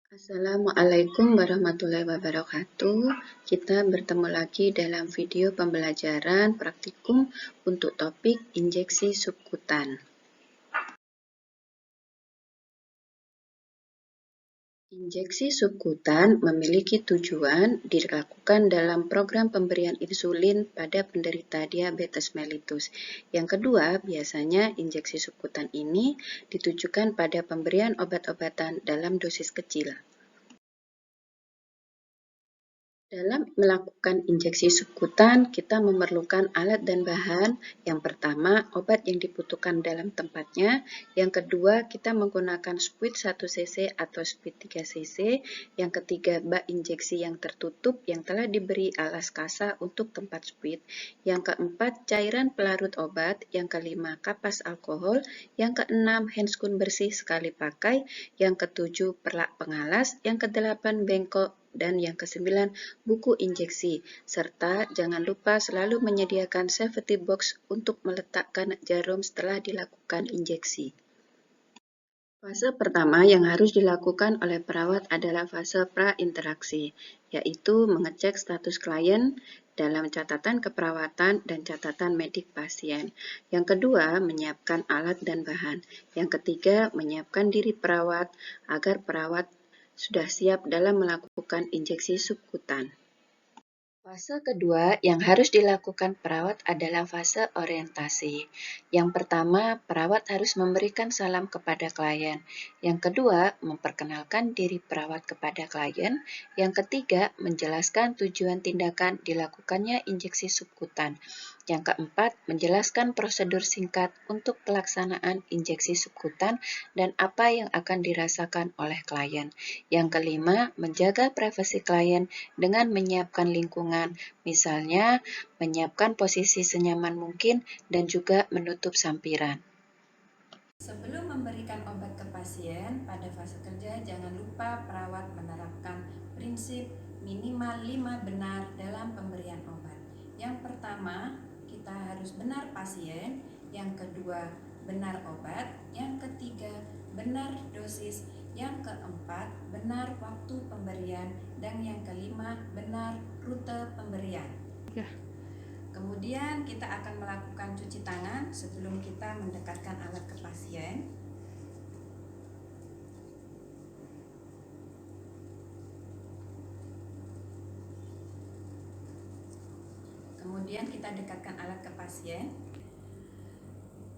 Assalamualaikum warahmatullahi wabarakatuh. Kita bertemu lagi dalam video pembelajaran praktikum untuk topik injeksi subkutan. Injeksi subkutan memiliki tujuan dilakukan dalam program pemberian insulin pada penderita diabetes mellitus. Yang kedua, biasanya injeksi subkutan ini ditujukan pada pemberian obat-obatan dalam dosis kecil. Dalam melakukan injeksi subkutan, kita memerlukan alat dan bahan. Yang pertama, obat yang dibutuhkan dalam tempatnya. Yang kedua, kita menggunakan spuit 1 cc atau spuit 3 cc. Yang ketiga, bak injeksi yang tertutup yang telah diberi alas kasa untuk tempat spuit. Yang keempat, cairan pelarut obat. Yang kelima, kapas alkohol. Yang keenam, handscoon bersih sekali pakai. Yang ketujuh, perlak pengalas. Yang kedelapan, bengkok. Dan yang kesembilan, buku injeksi, serta jangan lupa selalu menyediakan safety box untuk meletakkan jarum setelah dilakukan injeksi. Fase pertama yang harus dilakukan oleh perawat adalah fase pra-interaksi, yaitu mengecek status klien dalam catatan keperawatan dan catatan medik pasien. Yang kedua, menyiapkan alat dan bahan. Yang ketiga, menyiapkan diri perawat agar perawat sudah siap dalam melakukan injeksi subkutan. Fase kedua yang harus dilakukan perawat adalah fase orientasi. Yang pertama, perawat harus memberikan salam kepada klien. Yang kedua, memperkenalkan diri perawat kepada klien. Yang ketiga, menjelaskan tujuan tindakan dilakukannya injeksi subkutan. Yang keempat, menjelaskan prosedur singkat untuk pelaksanaan injeksi subkutan dan apa yang akan dirasakan oleh klien. Yang kelima, menjaga privasi klien dengan menyiapkan lingkungan, misalnya menyiapkan posisi senyaman mungkin dan juga menutup sampiran. Sebelum memberikan obat ke pasien, pada fase kerja jangan lupa perawat menerapkan prinsip minimal 5 benar dalam pemberian obat. Yang pertama, kita harus benar pasien. Yang kedua, benar obat. Yang ketiga, benar dosis. Yang keempat, benar waktu pemberian. Dan yang kelima, benar rute pemberian. Kemudian kita akan melakukan cuci tangan sebelum kita mendekatkan alat ke pasien. Kemudian kita dekatkan alat ke pasien.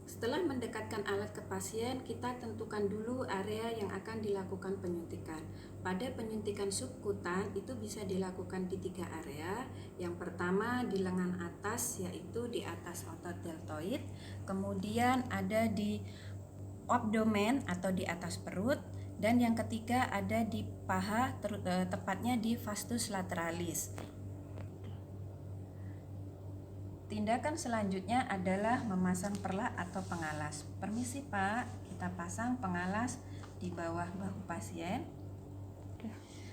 Setelah mendekatkan alat ke pasien, kita tentukan dulu area yang akan dilakukan penyuntikan. Pada penyuntikan subkutan itu bisa dilakukan di 3 area. Yang pertama di lengan atas, yaitu di atas otot deltoid. Kemudian ada di abdomen atau di atas perut. Dan yang ketiga ada di paha, tepatnya di vastus lateralis. Tindakan selanjutnya adalah memasang perlak atau pengalas. Permisi Pak, kita pasang pengalas di bawah bahu pasien.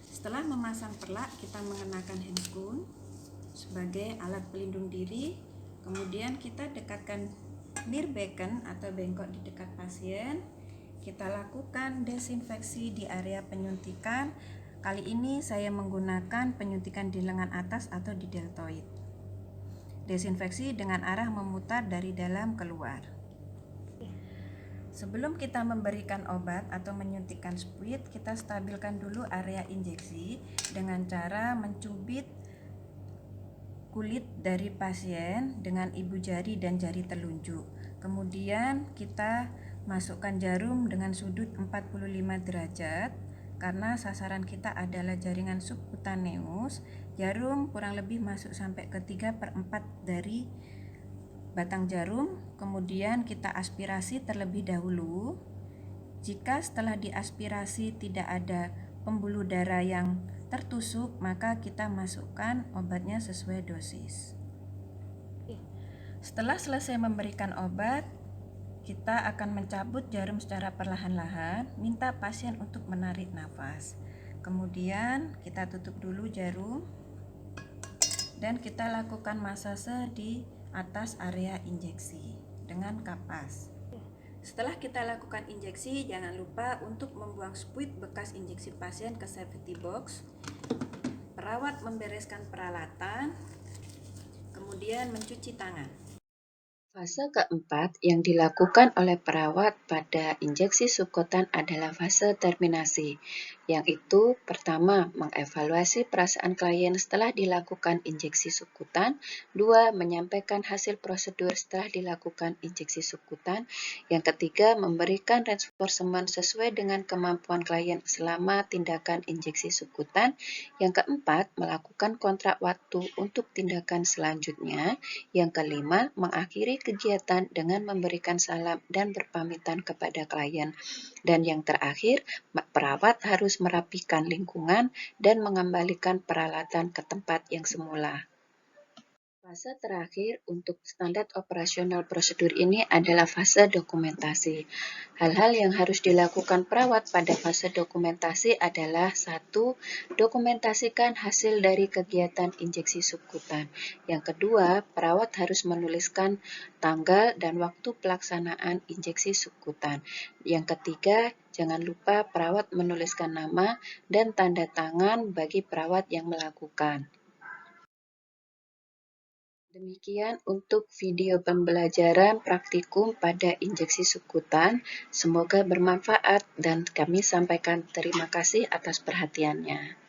Setelah memasang perlak, kita mengenakan handscoon sebagai alat pelindung diri. Kemudian kita dekatkan near beacon atau bengkok di dekat pasien. Kita lakukan desinfeksi di area penyuntikan. Kali ini saya menggunakan penyuntikan di lengan atas atau di deltoid. Desinfeksi dengan arah memutar dari dalam keluar. Sebelum kita memberikan obat atau menyuntikkan spuit, kita stabilkan dulu area injeksi dengan cara mencubit kulit dari pasien dengan ibu jari dan jari telunjuk. Kemudian kita masukkan jarum dengan sudut 45 derajat. Karena sasaran kita adalah jaringan subkutaneus, jarum kurang lebih masuk sampai ke 3/4 dari batang jarum. Kemudian kita aspirasi terlebih dahulu. Jika setelah diaspirasi tidak ada pembuluh darah yang tertusuk, maka kita masukkan obatnya sesuai dosis. Setelah selesai memberikan obat, kita akan mencabut jarum secara perlahan-lahan, minta pasien untuk menarik nafas. Kemudian kita tutup dulu jarum dan kita lakukan masase di atas area injeksi dengan kapas. Setelah kita lakukan injeksi, jangan lupa untuk membuang spuit bekas injeksi pasien ke safety box. Perawat membereskan peralatan, kemudian mencuci tangan. Fase keempat yang dilakukan oleh perawat pada injeksi subkutan adalah fase terminasi, yang itu pertama mengevaluasi perasaan klien setelah dilakukan injeksi subkutan, dua menyampaikan hasil prosedur setelah dilakukan injeksi subkutan, yang ketiga memberikan reinforcement sesuai dengan kemampuan klien selama tindakan injeksi subkutan, yang keempat melakukan kontrak waktu untuk tindakan selanjutnya, yang kelima mengakhiri kegiatan dengan memberikan salam dan berpamitan kepada klien. Dan yang terakhir, perawat harus merapikan lingkungan dan mengembalikan peralatan ke tempat yang semula. Fase terakhir untuk standar operasional prosedur ini adalah fase dokumentasi. Hal-hal yang harus dilakukan perawat pada fase dokumentasi adalah 1. Dokumentasikan hasil dari kegiatan injeksi subkutan. Yang kedua, perawat harus menuliskan tanggal dan waktu pelaksanaan injeksi subkutan. Yang ketiga, jangan lupa perawat menuliskan nama dan tanda tangan bagi perawat yang melakukan. Demikian untuk video pembelajaran praktikum pada injeksi subkutan. Semoga bermanfaat dan kami sampaikan terima kasih atas perhatiannya.